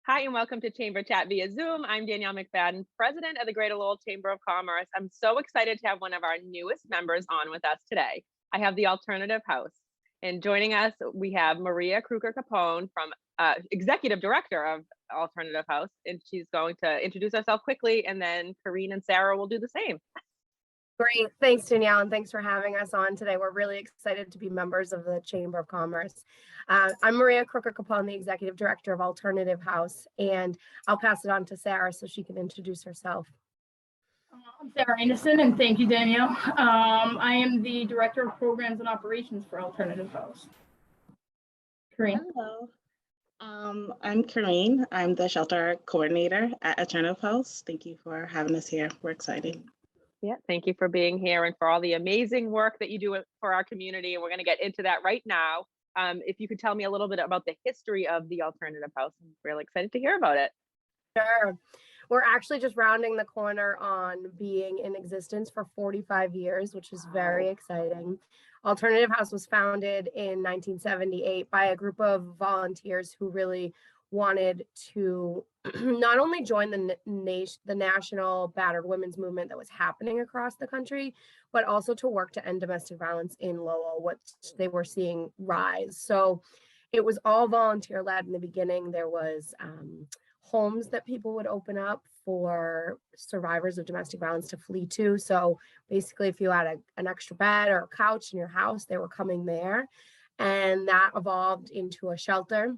Hi, and welcome to Chamber Chat via Zoom. I'm 𝗨𝗵𝗺𝗺𝗃, President of the Greater Lowell Chamber of Commerce. I'm so excited to have one of our newest members on with us today. I have the 𝗨𝗀𝗵 House. And joining us, we have Maria Kruger-Capone, from Executive Director of 𝗨𝗀𝗵 House. And she's going to introduce herself quickly, and then Karine and Sarah will do the same. Great. Thanks, Danielle, and thanks for having us on today. We're really excited to be members of the Chamber of Commerce. I'm Maria Kruger-Capone, the Executive Director of 𝗨𝗀𝗵 House, and I'll pass it on to Sarah so she can introduce herself. I'm Sarah Anderson, and thank you, Danielle. I am the Director of Programs and Operations for 𝗨𝗀𝗵 House. Karine. Hello. I'm Karine. I'm the Shelter Coordinator at 𝗨𝗀𝗵 House. Thank you for having us here. We're excited. Yeah, thank you for being here and for all the amazing work that you do for our community. And we're going to get into that right now. If you could tell me a little bit about the history of the 𝗨𝗀𝗵 House, I'm really excited to hear about it. Sure. We're actually just rounding the corner on being in existence for 45 years, which is very exciting. 𝗨𝗨𝗵 House was founded in 1978 by a group of volunteers who really wanted to not only join the national battered women's movement that was happening across the country, but also to work to end domestic violence in Lowell, what they were seeing rise. So it was all volunteer led in the beginning. There was homes that people would open up for survivors of domestic violence to flee to. So basically, if you had an extra bed or a couch in your house, they were coming there. And that evolved into a shelter.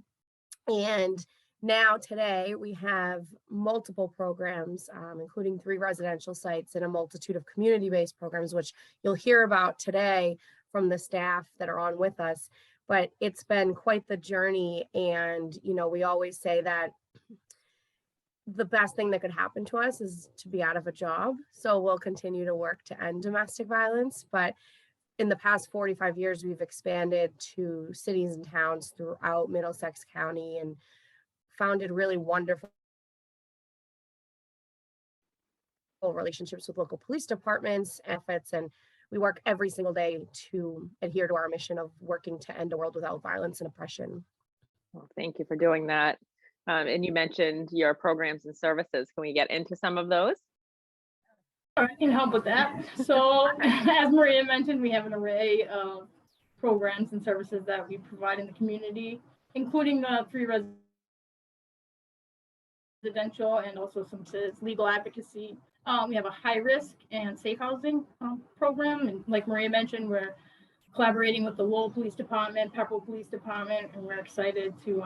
And now today we have multiple programs, including 3 residential sites and a multitude of community-based programs, which you'll hear about today from the staff that are on with us. But it's been quite the journey. And, you know, we always say that the best thing that could happen to us is to be out of a job. So we'll continue to work to end domestic violence. But in the past 45 years, we've expanded to cities and towns throughout Middlesex County and founded really wonderful relationships with local police departments and efforts. And we work every single day to adhere to our mission of working to end a world without violence and oppression. Well, thank you for doing that. And you mentioned your programs and services. Can we get into some of those? I can help with that. So as Maria mentioned, we have an array of programs and services that we provide in the community, including the 3 residential and also some legal advocacy. We have a high risk and safe housing program. And like Maria mentioned, we're collaborating with the Lowell Police Department, Pepperell Police Department, and we're excited to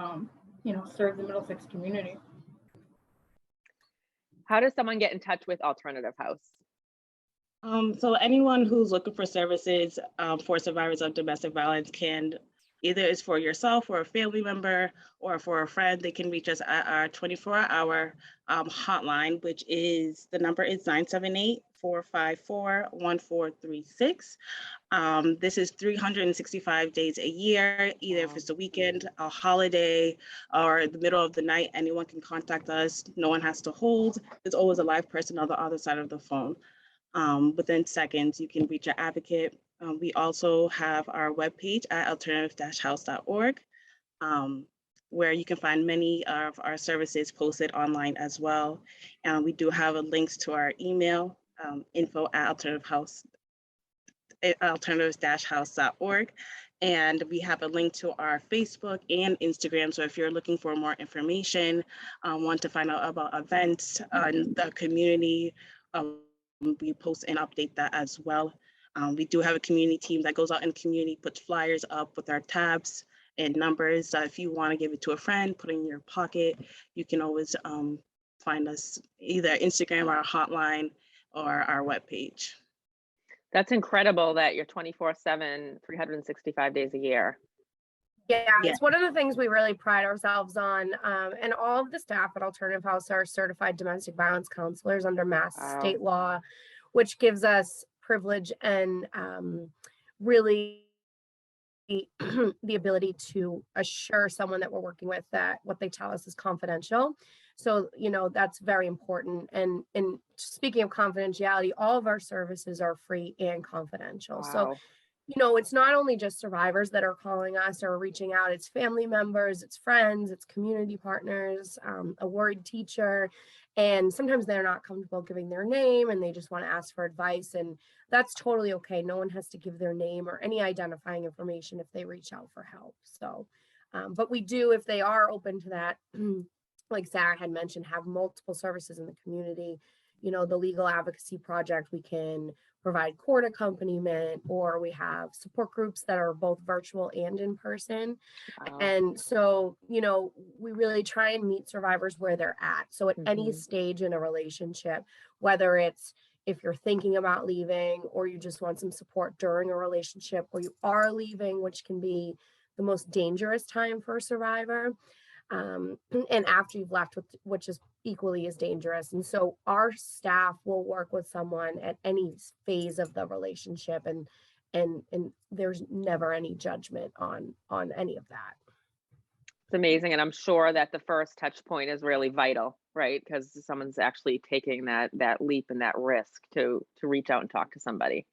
serve the Middlesex community. How does someone get in touch with 𝗨𝗀𝗵 House? So anyone who's looking for services for survivors of domestic violence can, either it's for yourself or a family member or for a friend, they can reach us at our 24-hour hotline, which is, the number is 978-454-1436. This is 365 days a year, either if it's a weekend, a holiday, or the middle of the night, anyone can contact us. No one has to hold. There's always a live person on the other side of the phone. Within seconds, you can reach an advocate. We also have our webpage at 𝗨𝗀𝗵-house.org, where you can find many of our services posted online as well. And we do have links to our email, info@𝗨𝗨𝗵-house.org. And we have a link to our Facebook and Instagram. So if you're looking for more information, want to find out about events in the community, we post and update that as well. We do have a community team that goes out in the community, puts flyers up with our tabs and numbers. If you want to give it to a friend, put it in your pocket, you can always find us either Instagram, our hotline, or our webpage. That's incredible that you're 24/7, 365 days a year. Yeah, it's one of the things we really pride ourselves on. And all of the staff at 𝗨𝗀𝗵 House are certified domestic violence counselors under Mass state law, which gives us privilege and really the ability to assure someone that we're working with that what they tell us is confidential. So, you know, that's very important. And speaking of confidentiality, all of our services are free and confidential. Wow. So it's not only just survivors that are calling us or reaching out, it's family members, it's friends, it's community partners, a worried teacher. And sometimes they're not comfortable giving their name and they just want to ask for advice. And that's totally okay. No one has to give their name or any identifying information if they reach out for help. So, but we do, if they are open to that, like Sarah had mentioned, have multiple services in the community. The Legal Advocacy Project, we can provide court accompaniment, or we have support groups that are both virtual and in person. Wow. And so, we really try and meet survivors where they're at. So at any stage in a relationship, whether it's if you're thinking about leaving or you just want some support during a relationship, or you are leaving, which can be the most dangerous time for a survivor. And after you've left, which is equally as dangerous. And so our staff will work with someone at any phase of the relationship, and there's never any judgment on any of that. It's amazing. And I'm sure that the first touch point is really vital, right? Because someone's actually taking that leap and that risk to reach out and talk to somebody.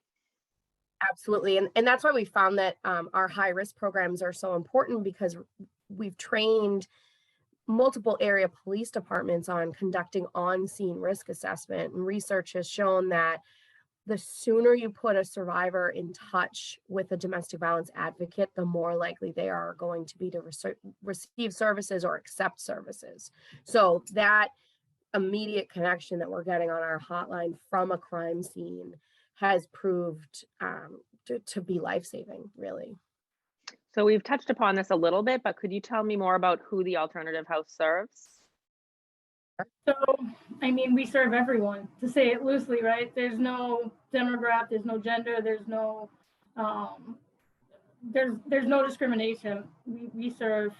Absolutely. And that's why we found that our high risk programs are so important, because we've trained multiple area police departments on conducting on-scene risk assessment. And research has shown that the sooner you put a survivor in touch with a domestic violence advocate, the more likely they are going to be to receive services or accept services. So that immediate connection that we're getting on our hotline from a crime scene has proved to be life-saving, really. So we've touched upon this a little bit, but could you tell me more about who the Alternative House serves? So, we serve everyone, to say it loosely, right? There's no demographic, there's no gender, there's no discrimination. We serve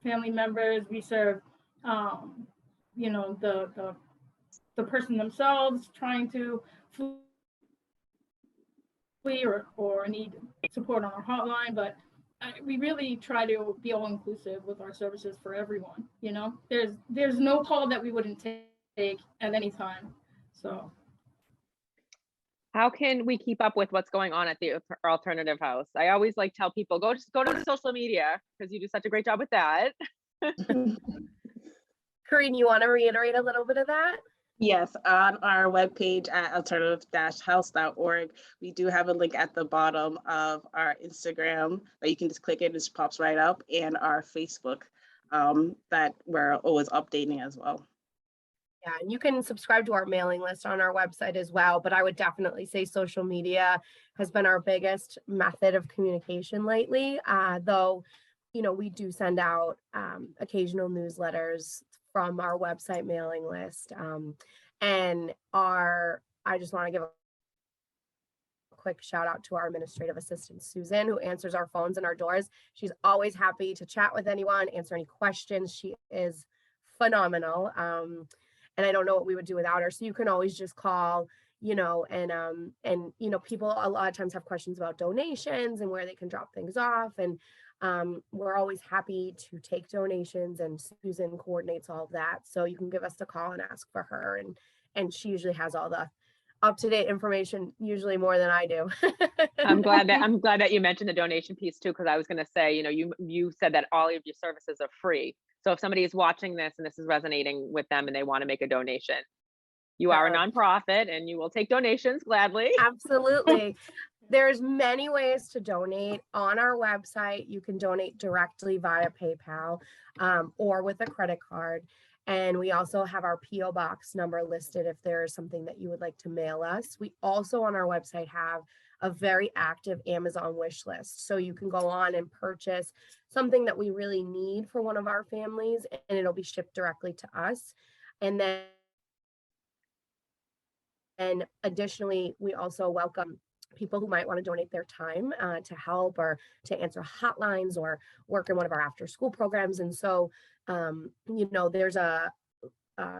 family members, we serve the person themselves trying to flee or need support on our hotline, but we really try to be all inclusive with our services for everyone. There's no call that we wouldn't take at any time. So how can we keep up with what's going on at the Alternative House? I always tell people, go to social media, because you do such a great job with that. Corinne, you want to reiterate a little bit of that? Yes, on our webpage at alternative-house.org, we do have a link at the bottom of our Instagram that you can just click it, it just pops right up, and our Facebook that we're always updating as well. Yeah, and you can subscribe to our mailing list on our website as well, but I would definitely say social media has been our biggest method of communication lately, though, we do send out occasional newsletters from our website mailing list. I just want to give a quick shout out to our administrative assistant, Susan, who answers our phones and our doors. She's always happy to chat with anyone, answer any questions. She is phenomenal. And I don't know what we would do without her. So you can always just call, and people a lot of times have questions about donations and where they can drop things off. And we're always happy to take donations, and Susan coordinates all of that. So you can give us a call and ask for her, and she usually has all the up-to-date information, usually more than I do. I'm glad that you mentioned the donation piece too, because I was going to say, you said that all of your services are free. So if somebody is watching this and this is resonating with them and they want to make a donation, you are a nonprofit and you will take donations gladly. Absolutely. There's many ways to donate. On our website, you can donate directly via PayPal or with a credit card. And we also have our P.O. box number listed if there is something that you would like to mail us. We also on our website have a very active Amazon wish list. So you can go on and purchase something that we really need for one of our families, and it'll be shipped directly to us. And additionally, we also welcome people who might want to donate their time to help or to answer hotlines or work in one of our after school programs. And so, there's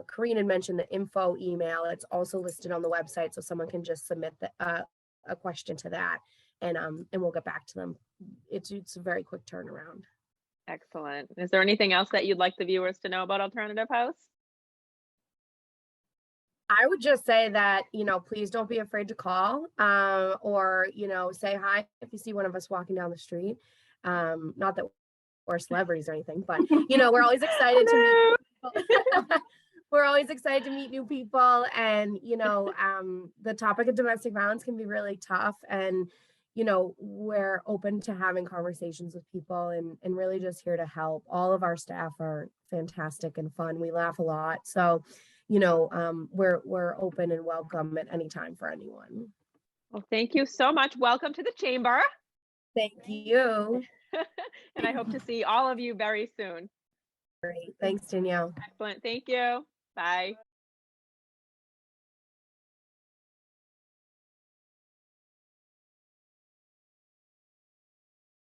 Corinne had mentioned the info email. It's also listed on the website, so someone can just submit a question to that, and we'll get back to them. It's a very quick turnaround. Excellent. Is there anything else that you'd like the viewers to know about Alternative House? I would just say that, please don't be afraid to call, or, say hi if you see one of us walking down the street. Not that we're celebrities or anything, but, we're always excited to meet people. We're always excited to meet new people. And, the topic of domestic violence can be really tough. And, we're open to having conversations with people and really just here to help. All of our staff are fantastic and fun. We laugh a lot. So, we're open and welcome at any time for anyone. Well, thank you so much. Welcome to the chamber. Thank you. And I hope to see all of you very soon. Great. Thanks, Danielle. Excellent. Thank you. Bye.